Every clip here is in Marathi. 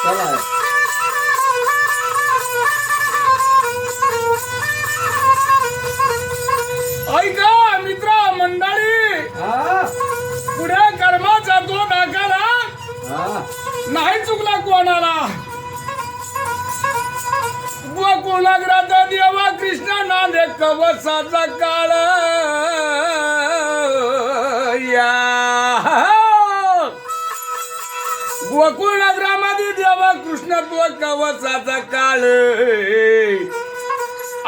चला ऐका मित्र मंडळी, पुढे कर्माचा तो नाकारा नाही चुकला कोणाला. गोकुळाग्रात देवा कृष्ण नांदे कवसाचा काळ या. गोकुळाग्रामध्ये देवा कृष्ण तो कवसाचा काळ.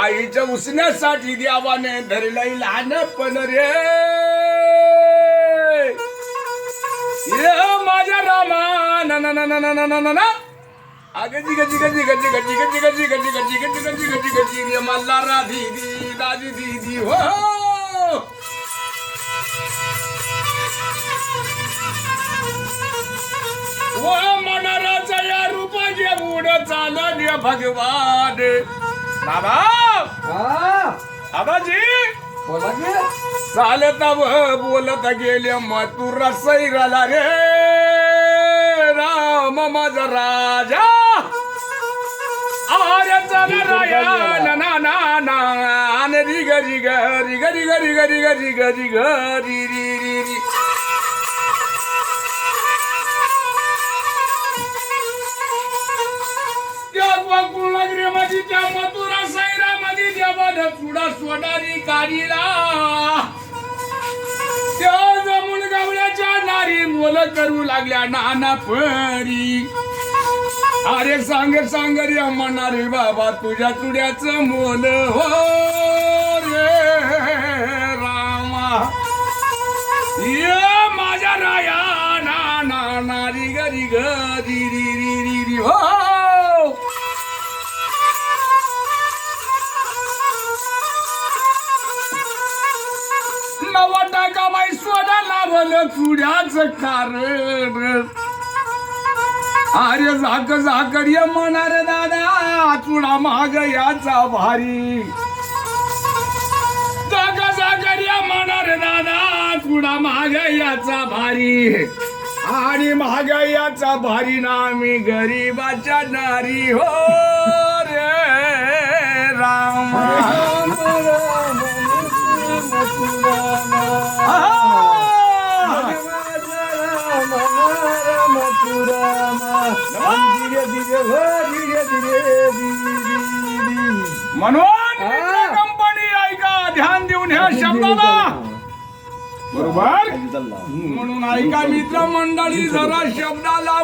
आईच्या उसण्यासाठी देवाने धरलंय लहानपण रे. ये माझ्या रामा ना ना ना ना ना ना ना ना अगजी गजी गजी गजी गजी गजी गजी गजी गजी गजी गजी गजी गजी रे मल्हारा दीदी दादी दीदी हो. वो मनाराचा या रूपाचे बुड चालले भगवान. बाबा आबाजी बोला की चालता बोलत गेले मथुरा सैराला रे. राम माझा राजा अरे चला राया ना ना ना ना रिग रिग रिग रिग रिग रिग रिग रिग रि रि रि रि. त्या गोकुळाग्रामध्ये त्या मथुरा सैरामध्ये देवानं चुडा सोडारी काढीला. त्या जमुन गावल्याच्या नारी मोल करू लागल्या नाना परी. अरे सांग सांग रे म्हणा रे बाबा तुझ्या चुड्याचं मोल हो रे रामा. ये माझ्या राया ना ना ना रि ग रि ग रि रि रि रि रि हो. नवा टाका बाई सोडा लावलं चुड्याचं कारण. अरे झाक झाकर ये म्हणा रे दादा चुडा महाग याचा भारी. झाक झाकर ये म्हणा रे दादा चुडा महाग याचा भारी. आणि महागाईचा भारी ना मी गरीबाच्या नारी हो रे राम. म्हणून कंपनी ऐका ध्यान देऊन ह्या शब्दाला बरोबर. म्हणून ऐका मित्र मंडळी जरा शब्दाला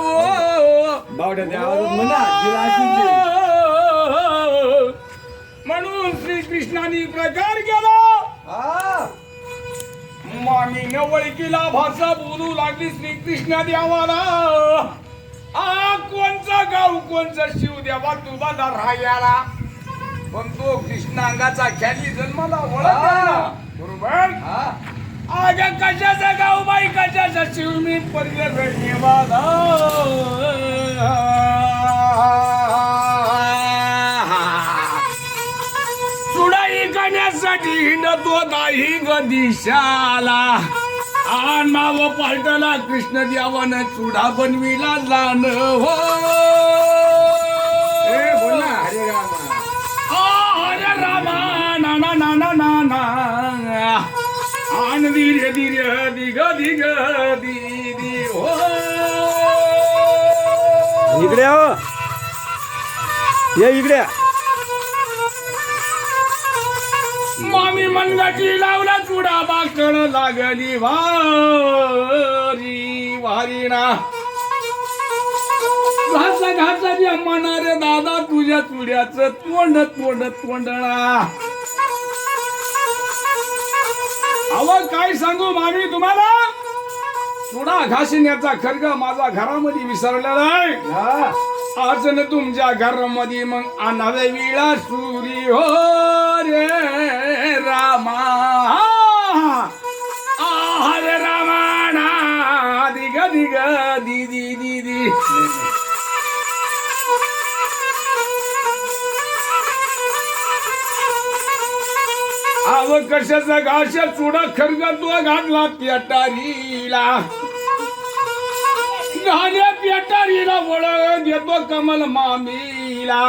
म्हणून श्रीकृष्णाने प्रकार केला. मामीने ओळखीला भाषा बोलू लागली श्रीकृष्ण देवाला. कोणचा गाव कोणचा शिव देवा तुझा राहायला. पण तो कृष्णांगाचा ख्याली जन्माला ओळख बरोबर. आग कशाचा गाव बाई कशाचा शिव मी धन्यवाद. चुडाई करण्यासाठी हिंडतो नाही ग दिशाला. नाव पालटला कृष्ण देवानं चुडा बनविला जाण हो. हरे रामा ना ना ना ना ना ना. आन धीरे धीरे दिग दिग दीदी हो. इकडे हो ये इकडे. मामी मनगटी लावला चुडा बाकड लागली वारी वारी ना. घासा घासा जे म्हणा रे दादा तुझ्या चुड्याचं तोंड तोंड तोंडणा. अव काय सांगू मामी तुम्हाला. चुडा घासण्याचा खर्ग माझा घरामध्ये विसरलेला आहे. आज न तुमच्या घरामध्ये मग आणावे विळा सुरी हो रे रामा. हरे रामाना दिग दिग दीदी दीदी. अव कशाचा घाशा चुडा खरगा तो घातला पेटारीला. घाल्या पेटारीला ओळख देतो कमल मामीला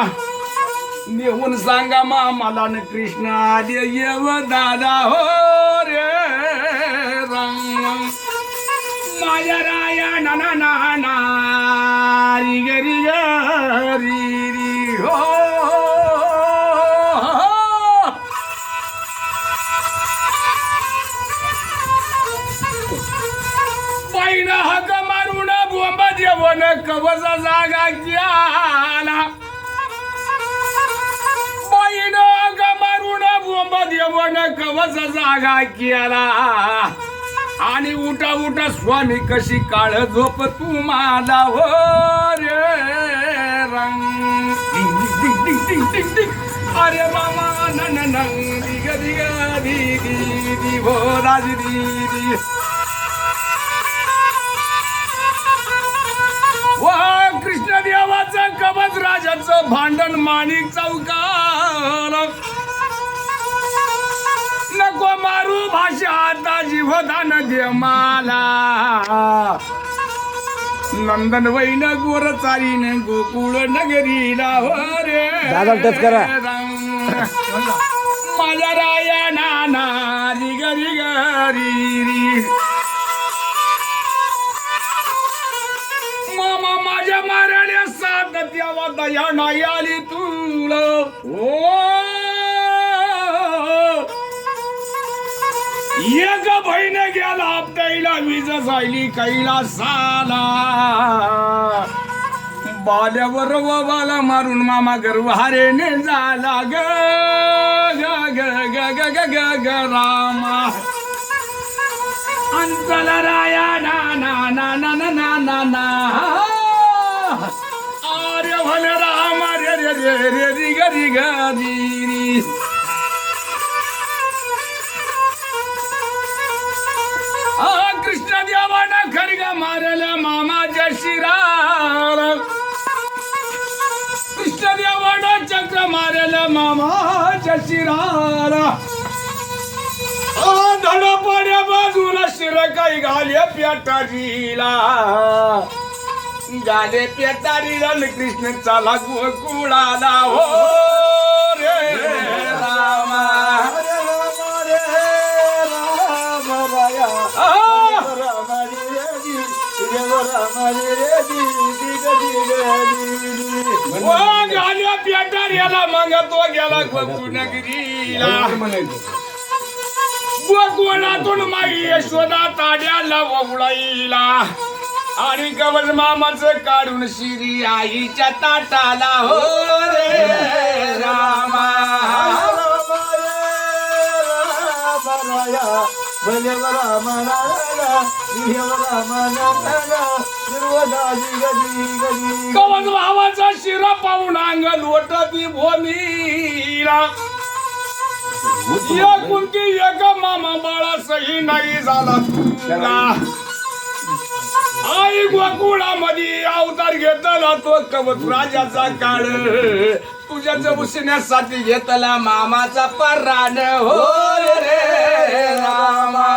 देऊन सांगा मामाला न कृष्ण आले येव दादा हो रे राम माझ्या राया नाना नाना रि गरी गरी री हो बाईनं हक मारून बोंब देवन कवचा जागा गेला बाईनं हक मारून बोंब देवन कवचा जागा केला आणि उठा उठा स्वामी कशी काळ झोप तुम्हाला हो रे रंग डिंग डिंग डिंग डिंग डिंग अरे मामा नन दिग दिग दी दी दी हो राज दी दी वा कृष्ण देवाचं कवच राजाचं भांडण माणिक चौकार नको मारू भाषा आता जीवदान दे मला नंदन वैन गोर चारीन गोकुळ नगरीला हो रे दादा टच करा. माझ्या राया नाना रि गरी गरी री मामा माझ्या मारायला साथ द्यावा दया नाही आली तुला ओ एक बहीण गेला आपट्याला वीज जायली कैलासाला बाल्यावर बाला मारून मामा गर्वहारेने झाला ग ग ग ग ग ग ग रामा अंचल राया ना ना ना ना ना ना ना ना अरे भले रामा रे रे रे रे रि ग रि ग रि रि कृष्ण देवानं खरग मारल मामाच्या शिराला कृष्ण देवानं चक्र मारल मामाच्या शिराला धडपड्या बाजूला शिर काही घाले पेटारीला गाले पेटारीला कृष्ण चाला गोकुळाला हो रे रामा गाल्या पेटार याला मग तो गेला गोकुळनगरीला गोकुळातून माई यशोदा ताड्याला वगुळाईला आणि कवच मामाचं काढून शिरी आईच्या ताटाला हो रे रामा कवच भावाचा शिरा पाहून अंग लोटती भूमीला एकुलती एक मामा बाळा सही नाही झाला तुला आई गोकुळामध्ये अवतार घेतला तो कवच राजाचा काळ तुझ्या उसण्यासाठी घेतला मामाचा पराण हो रे रामा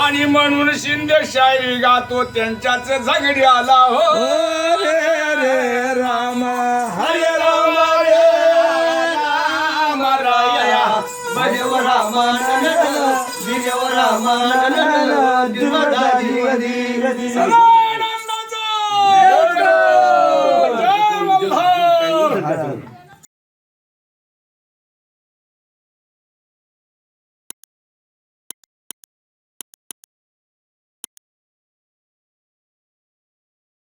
आणि म्हणून शिंदे शाही गातो त्यांच्याच झगडी आला हो रे रे रामा हरे रामा रे राम राया भजव रामा रामा